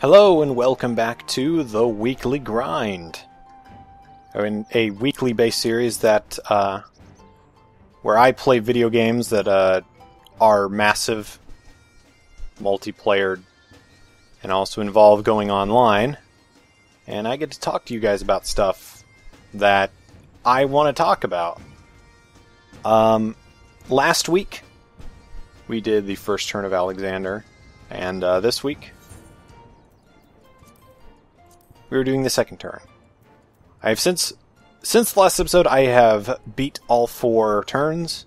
Hello and welcome back to The Weekly Grind. A weekly based series that where I play video games that are massive, multiplayer, and also involve going online. And I get to talk to you guys about stuff that I want to talk about. Last week we did the first turn of Alexander, and this week we were doing the second turn. I have since the last episode, I have beat all 4 turns.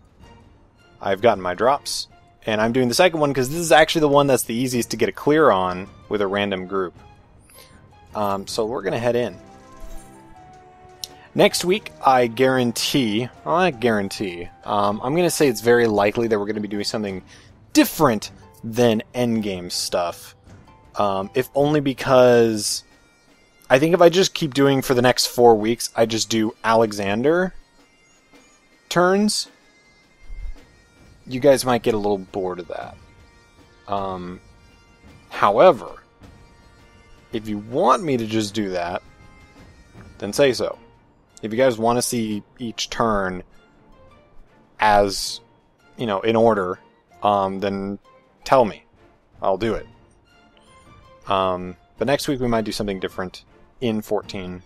I've gotten my drops, and I'm doing the second one because this is actually the one that's the easiest to get a clear on with a random group. So we're gonna head in. Next week, I guarantee, well, not guarantee, I'm gonna say it's very likely that we're gonna be doing something different than endgame stuff. If only because I think if I just keep doing for the next 4 weeks, I just do Alexander turns, you guys might get a little bored of that. However, if you want me to just do that, then say so. If you guys want to see each turn as, in order, then tell me. I'll do it. But next week we might do something different in 14.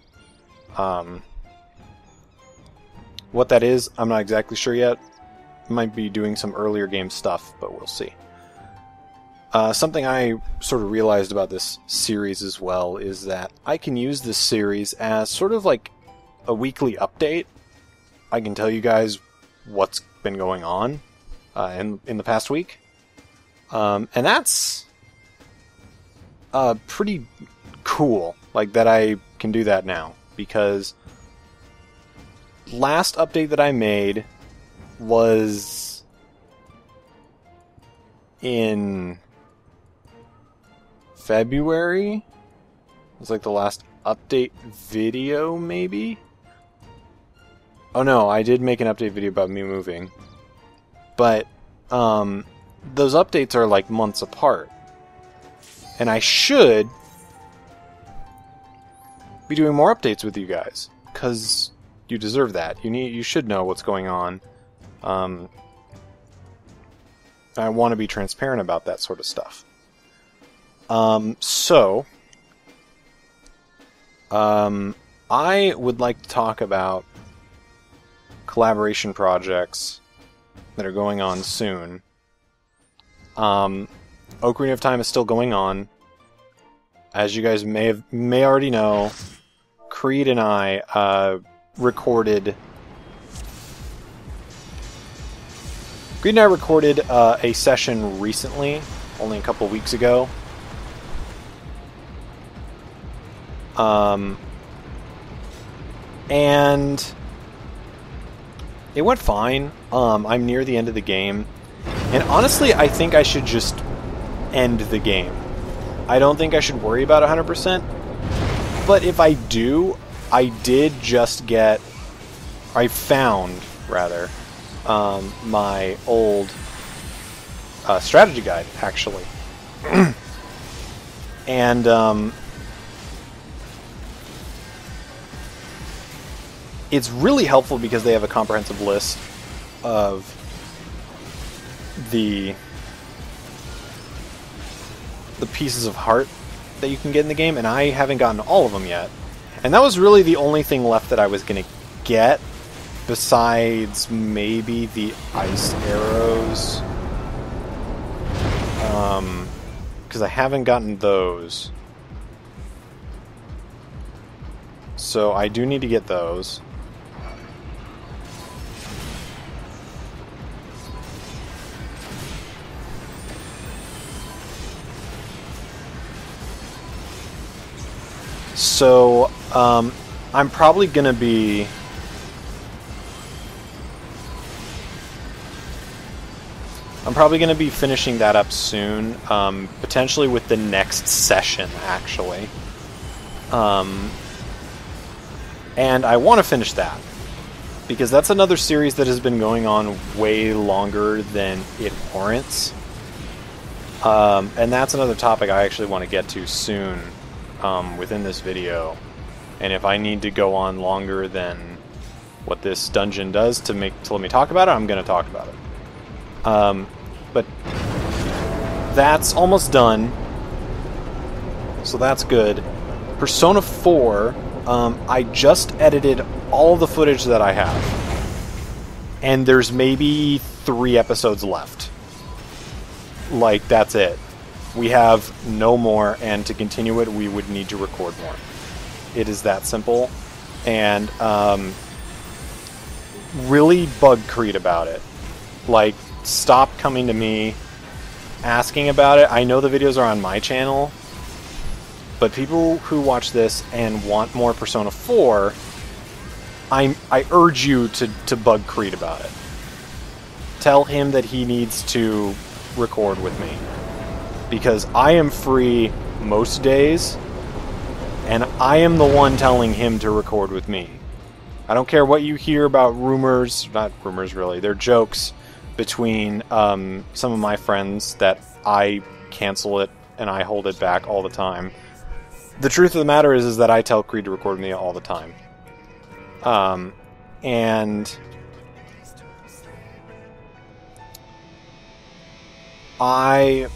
What that is, I'm not exactly sure yet. Might be doing some earlier game stuff, but we'll see. Something I sort of realized about this series as well is that I can use this series as sort of like a weekly update. I can tell you guys what's been going on in the past week. And that's pretty cool, like that I can do that now, because last update that I made was in February. It was like the last update video, maybe? Oh no, I did make an update video about me moving. But those updates are like months apart. And I should be doing more updates with you guys, because you deserve that. You should know what's going on. I want to be transparent about that sort of stuff. I would like to talk about collaboration projects that are going on soon. Ocarina of Time is still going on. As you guys may already know, Creed and I recorded a session recently, only a couple weeks ago. And it went fine. I'm near the end of the game. And honestly, I think I should just end the game. I don't think I should worry about 100%. But if I do, I found my old strategy guide, actually. And it's really helpful because they have a comprehensive list of the pieces of heart that you can get in the game, and I haven't gotten all of them yet. And that was really the only thing left that I was going to get, besides maybe the ice arrows. Because I haven't gotten those. So I do need to get those. So, I'm probably gonna be finishing that up soon, potentially with the next session, actually. And I want to finish that, because that's another series that has been going on way longer than it warrants. And that's another topic I actually want to get to soon within this video. And if I need to go on longer than what this dungeon does to let me talk about it, I'm going to talk about it. But that's almost done, so that's good. Persona 4, I just edited all the footage that I have, and there's maybe 3 episodes left. Like, that's it. We have no more, and to continue it, we would need to record more. It is that simple, and really bug Creed about it. Like, stop coming to me asking about it. I know the videos are on my channel, but people who watch this and want more Persona 4, I urge you to bug Creed about it. Tell him that he needs to record with me, because I am free most days, and I am the one telling him to record with me. I don't care what you hear about rumors, not rumors really, they're jokes between some of my friends that I cancel it and I hold it back all the time. The truth of the matter is that I tell Creed to record with me all the time. And I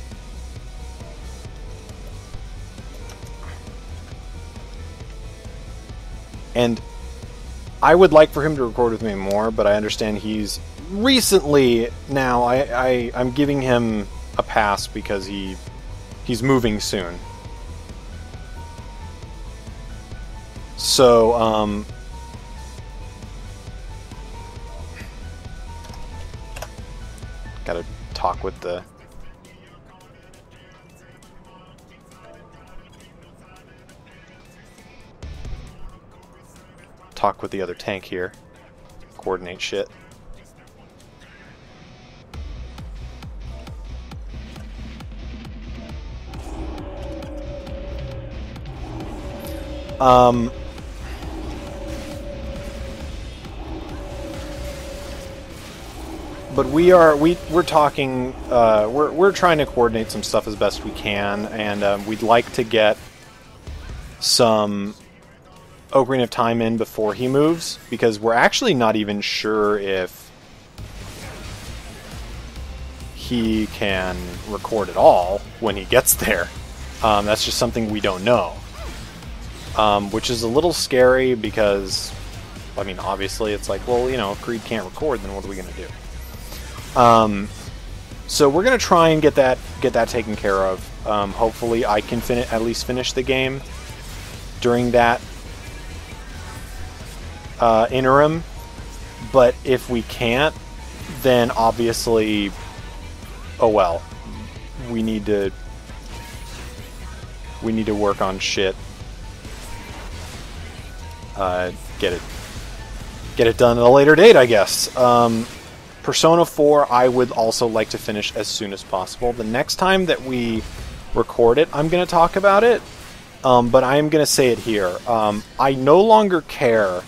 would like for him to record with me more, but I understand he's recently now I'm giving him a pass because he's moving soon. So gotta talk with the other tank here. Coordinate shit. But we're talking. We're trying to coordinate some stuff as best we can, and we'd like to get some Ocarina of Time in before he moves, because we're actually not even sure if he can record at all when he gets there. That's just something we don't know. Which is a little scary because, I mean, obviously it's like, well, you know, if Creed can't record, then what are we going to do? So we're going to try and get that taken care of. Hopefully I can at least finish the game during that interim. But if we can't, then obviously, oh well. We need to work on shit. Get it done at a later date, I guess. Persona 4, I would also like to finish as soon as possible. The next time that we record it, I'm going to talk about it, but I am going to say it here. I no longer care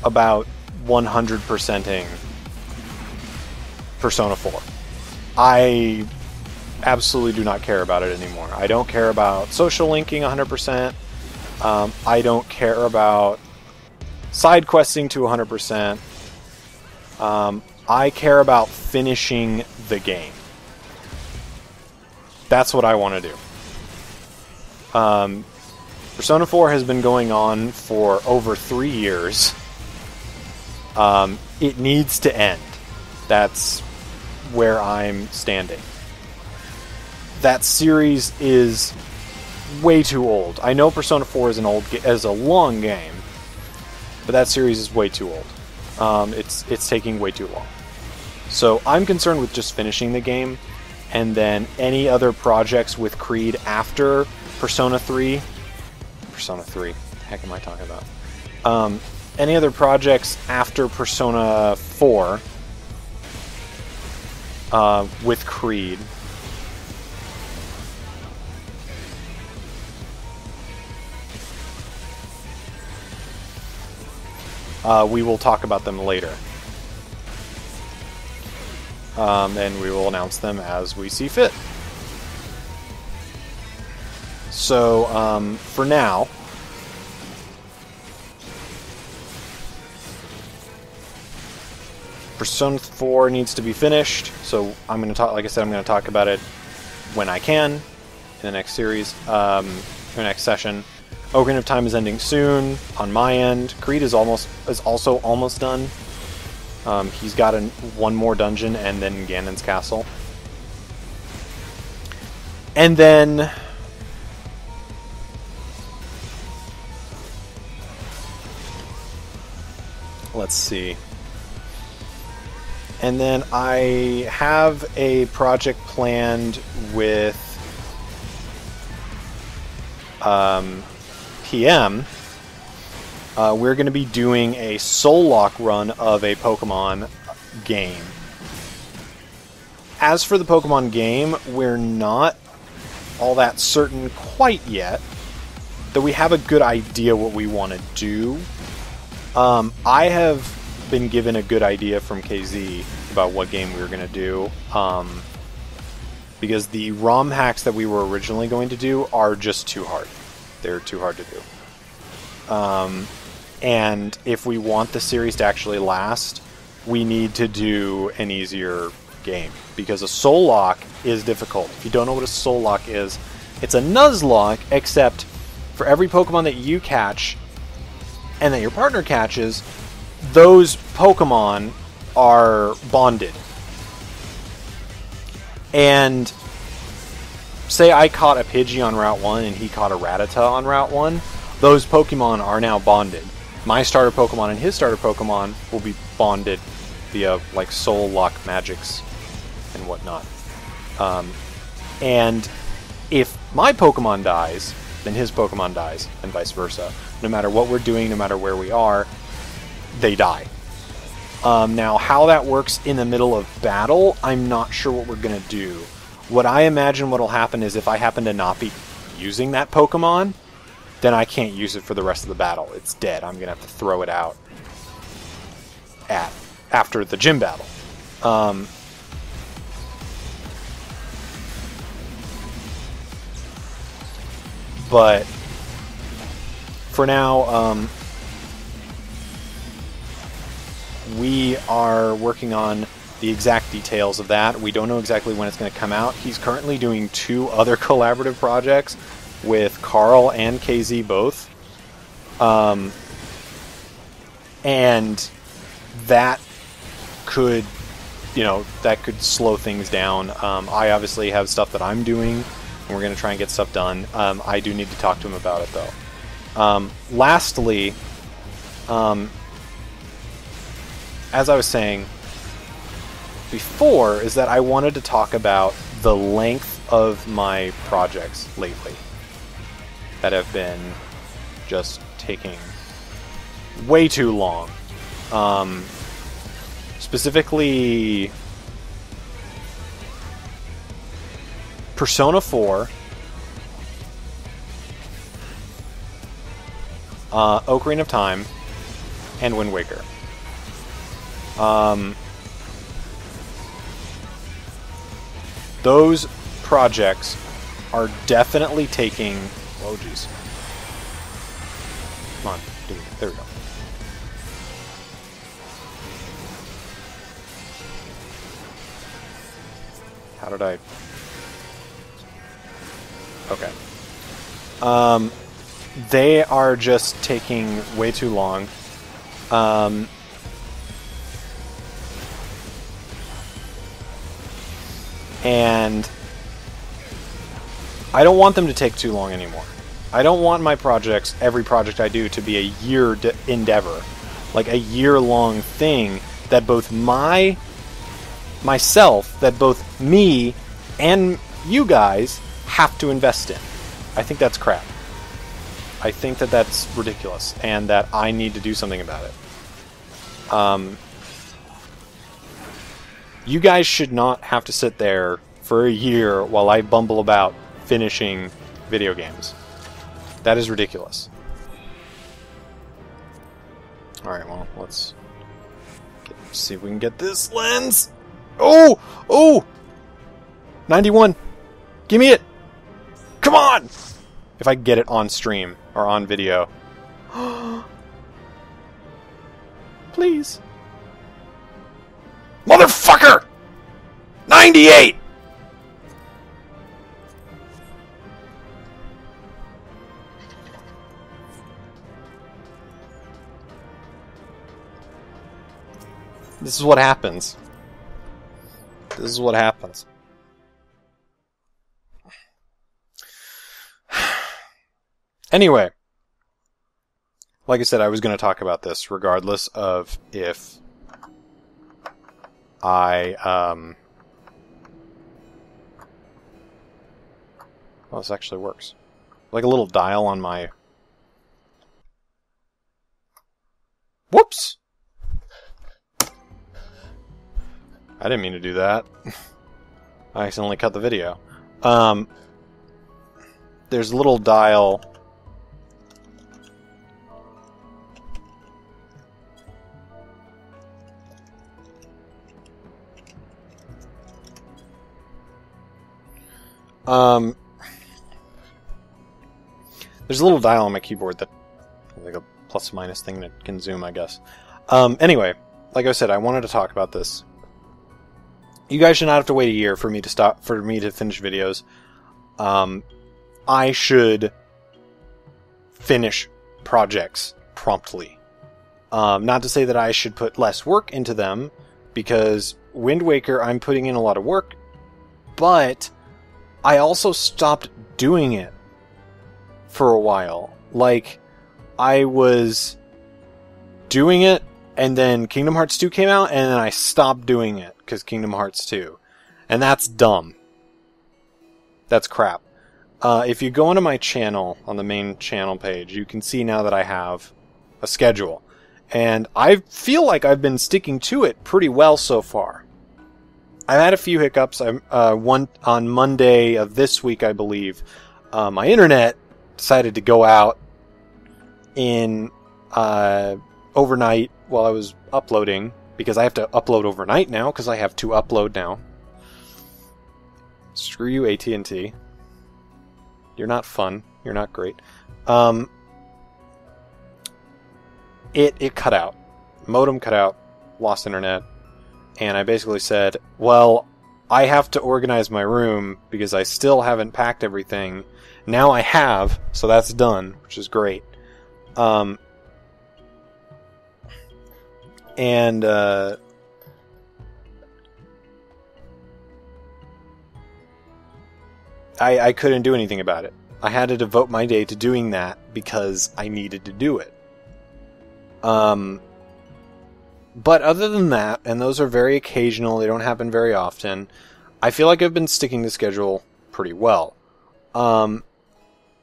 about 100%ing Persona 4. I absolutely do not care about it anymore. I don't care about social linking 100%. I don't care about side questing to 100%. I care about finishing the game. That's what I want to do. Persona 4 has been going on for over 3 years. It needs to end. That's where I'm standing. That series is way too old. I know Persona 4 is a long game, but that series is way too old. It's taking way too long. So I'm concerned with just finishing the game, and then any other projects with Creed after Persona 3. Persona 3. What the heck am I talking about? Any other projects after Persona 4 with Creed. We will talk about them later. And we will announce them as we see fit. So, for now, Persona 4 needs to be finished, so I'm going to talk, like I said, I'm going to talk about it when I can in the next series, or next session. Ocarina of Time is ending soon on my end. Creed is also almost done. He's got one more dungeon and then Ganon's castle. And then let's see. And then I have a project planned with PM. We're going to be doing a soul lock run of a Pokemon game. As for the Pokemon game, we're not all that certain quite yet, though we have a good idea what we want to do. I have been given a good idea from KZ about what game we were going to do, because the ROM hacks that we were originally going to do are just too hard. They're too hard to do. And if we want the series to actually last, we need to do an easier game, because a soul lock is difficult. If you don't know what a soul lock is, it's a Nuzlocke, except for every Pokemon that you catch and that your partner catches, those Pokemon are bonded. And say I caught a Pidgey on Route 1 and he caught a Rattata on Route 1, those Pokemon are now bonded. My starter Pokemon and his starter Pokemon will be bonded via like soul lock magics and whatnot. And if my Pokemon dies, then his Pokemon dies, and vice versa. No matter what we're doing, no matter where we are, they die. Now, how that works in the middle of battle, I'm not sure what we're going to do. What I imagine what will happen is if I happen to not be using that Pokemon, then I can't use it for the rest of the battle. It's dead. I'm going to have to throw it out after the gym battle. But for now, we are working on the exact details of that. We don't know exactly when it's going to come out. He's currently doing 2 other collaborative projects with Carl and KZ both. And that could, that could slow things down. I obviously have stuff that I'm doing, and we're going to try and get stuff done. I do need to talk to him about it, though. Lastly, as I was saying before, is that I wanted to talk about the length of my projects lately that have been just taking way too long. Specifically, Persona 4, Ocarina of Time, and Wind Waker. Those projects are definitely taking... Oh, jeez. Come on. Dude, there we go. How did I... Okay. They are just taking way too long. And I don't want them to take too long anymore. I don't want my projects, every project I do, to be a year endeavor. Like a year-long thing that both myself, that both me and you guys have to invest in. I think that's crap. I think that that's ridiculous, and that I need to do something about it. You guys should not have to sit there for a year while I bumble about finishing video games. That is ridiculous. Alright, well, let's see if we can get this lens. Oh! Oh! 91! Give me it! Come on! If I get it on stream or on video. Please. Motherfucker! 98! This is what happens. This is what happens. Anyway, like I said, I was going to talk about this regardless of if I, well, this actually works. Like a little dial on my... Whoops! I didn't mean to do that. I accidentally cut the video. There's a little dial... there's a little dial on my keyboard that, like a plus minus thing that can zoom, I guess. Anyway, like I said, I wanted to talk about this. You guys should not have to wait a year for me to finish videos. I should finish projects promptly. Not to say that I should put less work into them, because Wind Waker, I'm putting in a lot of work, but I also stopped doing it for a while. Like, I was doing it, and then Kingdom Hearts 2 came out, and then I stopped doing it, because Kingdom Hearts 2. And that's dumb. That's crap. If you go onto my channel, on the main channel page, you can see now that I have a schedule. And I feel like I've been sticking to it pretty well so far. I've had a few hiccups. One on Monday of this week, I believe, my internet decided to go out in overnight while I was uploading, because I have to upload overnight now, because I have to upload now. Screw you, AT&T. You're not fun. You're not great. It cut out. Modem cut out. Lost internet. And I basically said, well, I have to organize my room because I still haven't packed everything. Now I have, so that's done, which is great. I couldn't do anything about it. I had to devote my day to doing that because I needed to do it. But other than that, and those are very occasional, they don't happen very often, I feel like I've been sticking to schedule pretty well.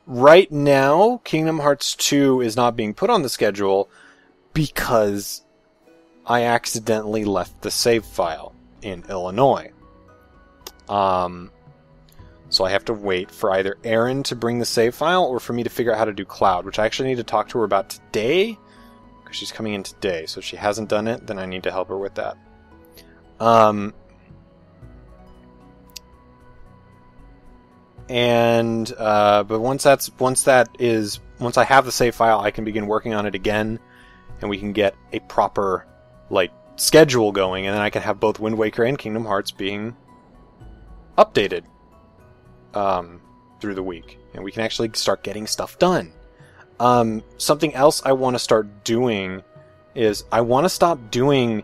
Right now, Kingdom Hearts 2 is not being put on the schedule because I accidentally left the save file in Illinois. So I have to wait for either Erin to bring the save file or for me to figure out how to do Cloud, which I actually need to talk to her about today. She's coming in today, so if she hasn't done it, then I need to help her with that. But once I have the save file, I can begin working on it again, and we can get a proper schedule going, and then I can have both Wind Waker and Kingdom Hearts being updated through the week, and we can actually start getting stuff done. Something else I want to start doing is I want to stop doing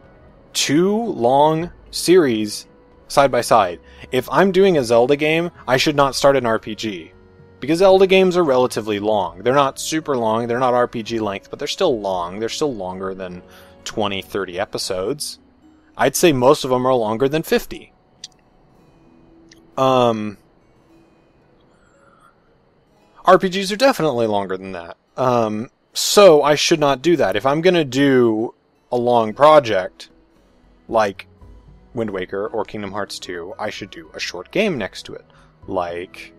2 long series side by side. If I'm doing a Zelda game, I should not start an RPG. Because Zelda games are relatively long. They're not super long, they're not RPG length, but they're still long. They're still longer than 20, 30 episodes. I'd say most of them are longer than 50. RPGs are definitely longer than that. So I should not do that. If I'm going to do a long project, like Wind Waker or Kingdom Hearts 2, I should do a short game next to it. Like,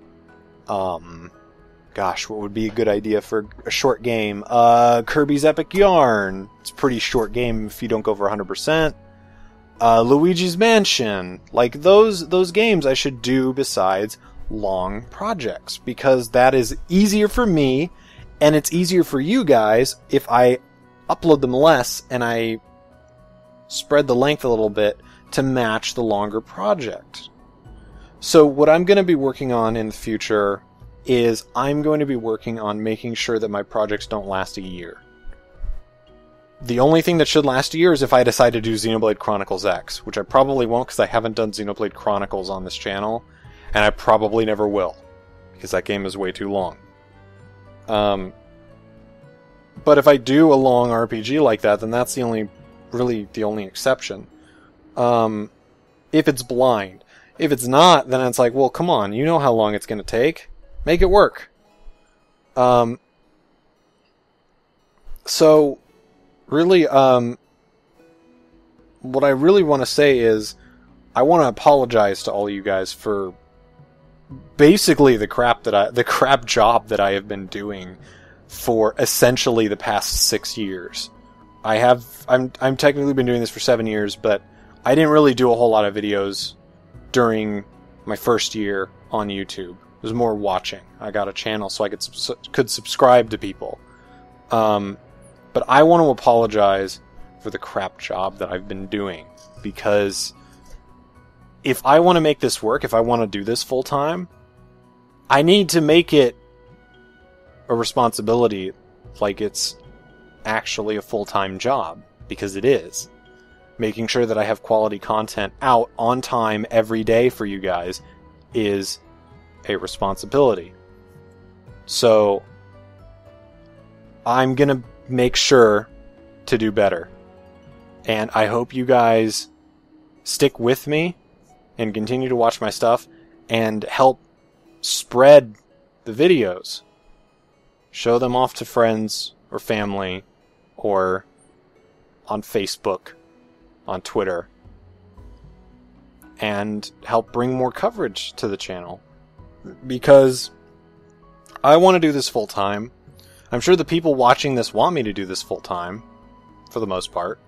gosh, what would be a good idea for a short game? Kirby's Epic Yarn. It's a pretty short game if you don't go over 100%. Luigi's Mansion. Like, those games I should do besides long projects, because that is easier for me, and it's easier for you guys if I upload them less and I spread the length a little bit to match the longer project. So what I'm going to be working on in the future is I'm going to be working on making sure that my projects don't last a year. The only thing that should last a year is if I decide to do Xenoblade Chronicles X, which I probably won't because I haven't done Xenoblade Chronicles on this channel, and I probably never will, because that game is way too long. But if I do a long RPG like that, then that's really the only exception. If it's blind. If it's not, then it's like, well, come on, you know how long it's going to take. Make it work. So, really, what I really want to say is, I want to apologize to all you guys for basically the crap job that I have been doing for essentially the past 6 years. I'm technically been doing this for 7 years, but I didn't really do a whole lot of videos during my first year on YouTube. It was more watching. I got a channel so I could subscribe to people. But I want to apologize for the crap job that I've been doing, because if I want to make this work, if I want to do this full time, I need to make it a responsibility like it's actually a full-time job, because it is. Making sure that I have quality content out on time every day for you guys is a responsibility. So I'm gonna make sure to do better. And I hope you guys stick with me and continue to watch my stuff and help spread the videos. Show them off to friends or family or on Facebook, on Twitter, and help bring more coverage to the channel, because I want to do this full time. I'm sure the people watching this want me to do this full time, for the most part,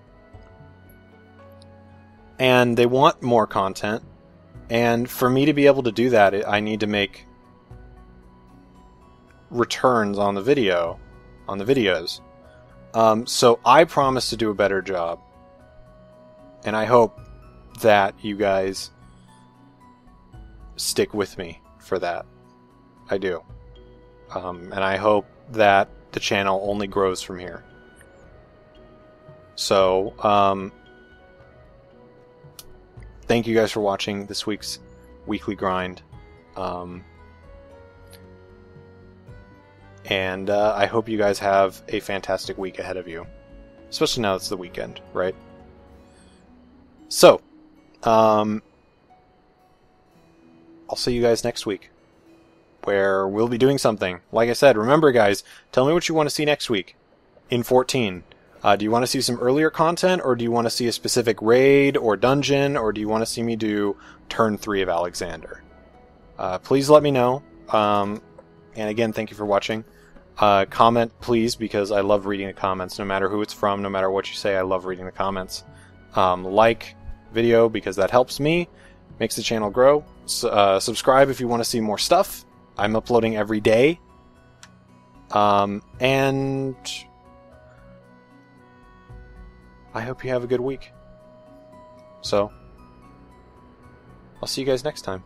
and they want more content, and for me to be able to do that, I need to make returns on the videos. So I promise to do a better job. And I hope that you guys stick with me for that. I do. And I hope that the channel only grows from here. So, thank you guys for watching this week's weekly grind. And I hope you guys have a fantastic week ahead of you. Especially now it's the weekend, right? So, I'll see you guys next week, where we'll be doing something. Like I said, remember guys, tell me what you want to see next week in 14. Do you want to see some earlier content, or do you want to see a specific raid or dungeon, or do you want to see me do turn 3 of Alexander? Please let me know. And again, thank you for watching. Comment, please, because I love reading the comments, no matter who it's from, no matter what you say, I love reading the comments. Like video, because that helps me, makes the channel grow. Subscribe if you want to see more stuff. I'm uploading every day. And I hope you have a good week. So, I'll see you guys next time.